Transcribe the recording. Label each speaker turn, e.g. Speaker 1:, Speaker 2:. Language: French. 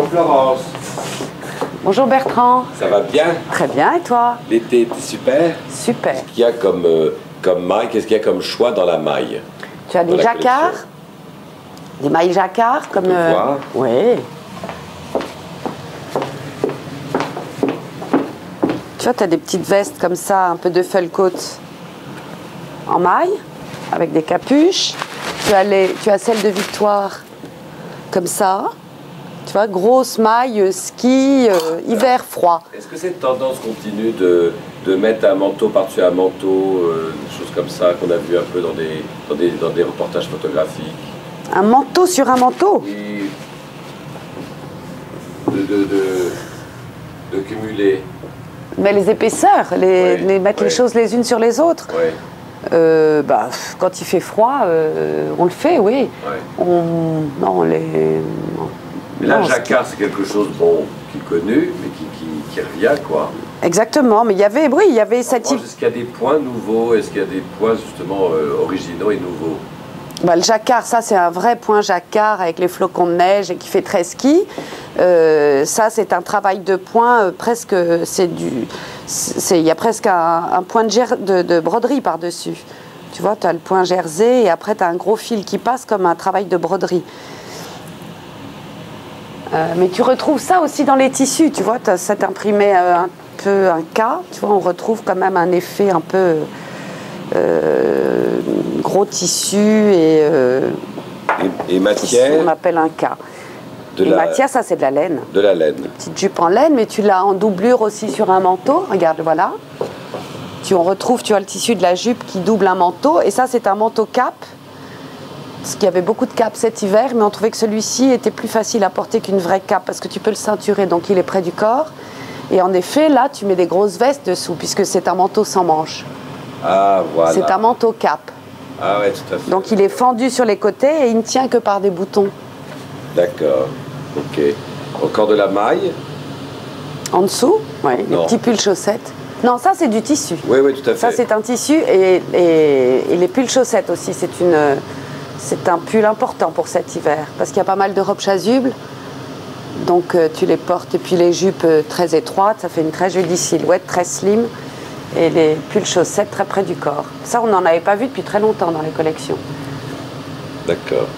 Speaker 1: Bonjour Florence.
Speaker 2: Bonjour Bertrand.
Speaker 1: Ça va bien?
Speaker 2: Très bien, et toi?
Speaker 1: L'été était super?
Speaker 2: Super.
Speaker 1: Qu'est-ce qu'il y a comme maille? Qu'est-ce qu'il y a comme choix dans la maille?
Speaker 2: Tu as des jacquards, des mailles jacquards comme...
Speaker 1: voir.
Speaker 2: Oui. Tu vois, tu as des petites vestes comme ça, un peu de felt-coat en maille, avec des capuches. Tu as celle de Victoire, comme ça. Tu vois, grosse maille, ski, hiver froid.
Speaker 1: Est-ce que cette tendance continue de mettre un manteau par-dessus un manteau, des choses comme ça qu'on a vu un peu dans des reportages photographiques?
Speaker 2: Un manteau sur un manteau?
Speaker 1: Oui. De cumuler.
Speaker 2: Mais les épaisseurs, mettre les choses les unes sur les autres.
Speaker 1: Oui.
Speaker 2: Quand il fait froid, on le fait, oui.
Speaker 1: Ouais. Mais là, le jacquard, c'est quelque chose qui est connu, mais qui revient, quoi.
Speaker 2: Exactement, mais il y avait cette...
Speaker 1: Est-ce qu'il y a des points nouveaux? Est-ce qu'il y a des points, justement, originaux et nouveaux?
Speaker 2: Le jacquard, ça, c'est un vrai point jacquard avec les flocons de neige et qui fait très ski. Ça, c'est un travail de point presque... Il y a presque un point de broderie par-dessus. Tu vois, tu as le point jersey et après, tu as un gros fil qui passe comme un travail de broderie. Mais tu retrouves ça aussi dans les tissus, tu vois, ça imprimé un peu un cas, tu vois, on retrouve quand même un effet un peu gros tissu et
Speaker 1: matière.
Speaker 2: On appelle un cas. Matière, ça c'est de la laine.
Speaker 1: De la laine.
Speaker 2: Une petite jupe en laine, mais tu l'as en doublure aussi sur un manteau, regarde, voilà. Tu vois le tissu de la jupe qui double un manteau, et ça c'est un manteau cap. Parce qu'il y avait beaucoup de capes cet hiver, mais on trouvait que celui-ci était plus facile à porter qu'une vraie cape, parce que tu peux le ceinturer, donc il est près du corps. Et en effet, là, tu mets des grosses vestes dessous, puisque c'est un manteau sans manches.
Speaker 1: Ah, voilà.
Speaker 2: C'est un manteau cap.
Speaker 1: Ah ouais, tout à fait.
Speaker 2: Donc il est fendu sur les côtés et il ne tient que par des boutons.
Speaker 1: D'accord, ok. Encore de la maille?
Speaker 2: En dessous, oui, les petits pulls chaussettes. Non, ça c'est du tissu.
Speaker 1: Oui, oui, tout à fait.
Speaker 2: Ça c'est un tissu et les pulls chaussettes aussi, c'est un pull important pour cet hiver, parce qu'il y a pas mal de robes chasubles, donc tu les portes, et puis les jupes très étroites, ça fait une très jolie silhouette, très slim, et les pulls chaussettes très près du corps. Ça, on n'en avait pas vu depuis très longtemps dans les collections.
Speaker 1: D'accord.